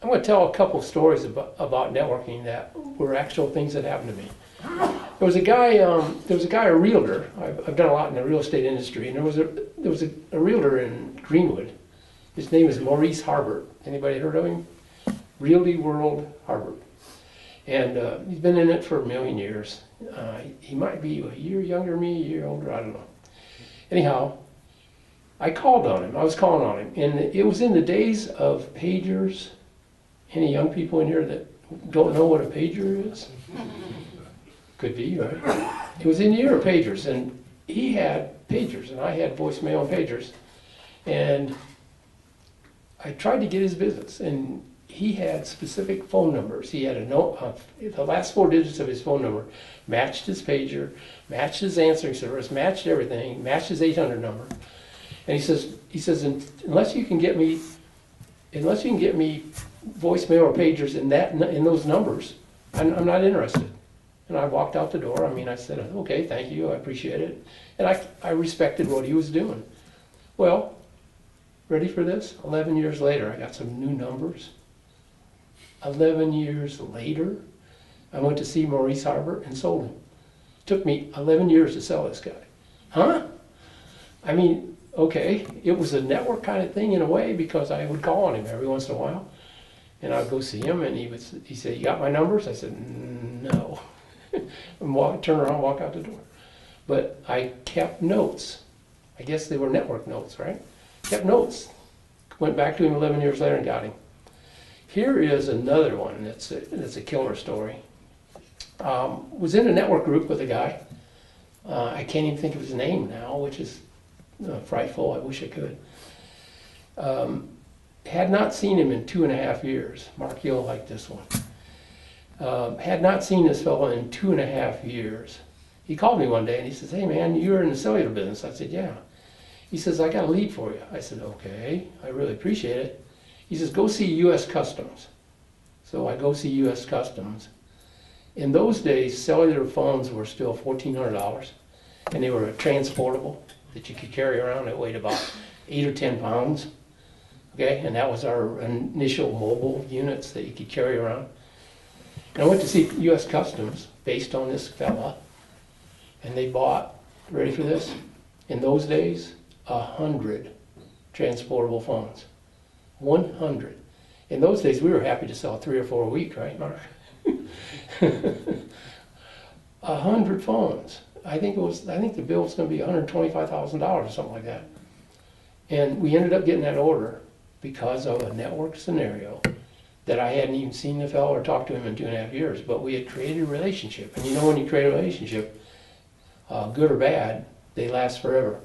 I'm going to tell a couple stories about networking that were actual things that happened to me. There was a guy, a realtor. I've done a lot in the real estate industry, and there was a realtor in Greenwood. His name is Maurice Harbert. Anybody heard of him? Realty World Harbert. And he's been in it for a million years. He might be a year younger than me, a year older, I don't know. Anyhow, I called on him. I was calling on him. And it was in the days of pagers. Any young people in here that don't know what a pager is? Could be, right? It was in the year of pagers, and he had pagers, and I had voicemail and pagers. And I tried to get his business, and he had specific phone numbers. He had a note, the last 4 digits of his phone number matched his pager, matched his answering service, matched everything, matched his 800 number. And he says, unless you can get me voicemail or pagers in those numbers, I'm not interested. And I walked out the door. I mean, I said, okay, thank you, I appreciate it. And I respected what he was doing. Well, ready for this? 11 years later, I got some new numbers. 11 years later, I went to see Maurice Harbert and sold him. It took me 11 years to sell this guy. Huh? I mean, okay, it was a network kind of thing in a way, because I would call on him every once in a while. And I'd go see him, and he said, you got my numbers? I said, no. And turn around and walk out the door. But I kept notes. I guess they were network notes, right? Kept notes. Went back to him 11 years later and got him. Here is another one that's a killer story. Was in a network group with a guy. I can't even think of his name now, which is frightful. I wish I could. Had not seen him in 2.5 years. Mark, you'll like this one. Had not seen this fellow in 2.5 years. He called me one day and he says, hey man, you're in the cellular business. I said, yeah. He says, I got a lead for you. I said, okay, I really appreciate it. He says, go see U.S. Customs. So I go see U.S. Customs. In those days, cellular phones were still $1,400, and they were transportable that you could carry around. They weighed about 8 or 10 pounds. Okay, and that was our initial mobile units that you could carry around. And I went to see U.S. Customs based on this fella, and they bought, ready for this? In those days, 100 transportable phones. 100. In those days, we were happy to sell 3 or 4 a week, right, Mark? 100 phones. I think the bill was going to be $125,000 or something like that. And we ended up getting that order because of a network scenario that I hadn't even seen the fellow or talked to him in 2.5 years, but we had created a relationship. And you know, when you create a relationship, good or bad, they last forever.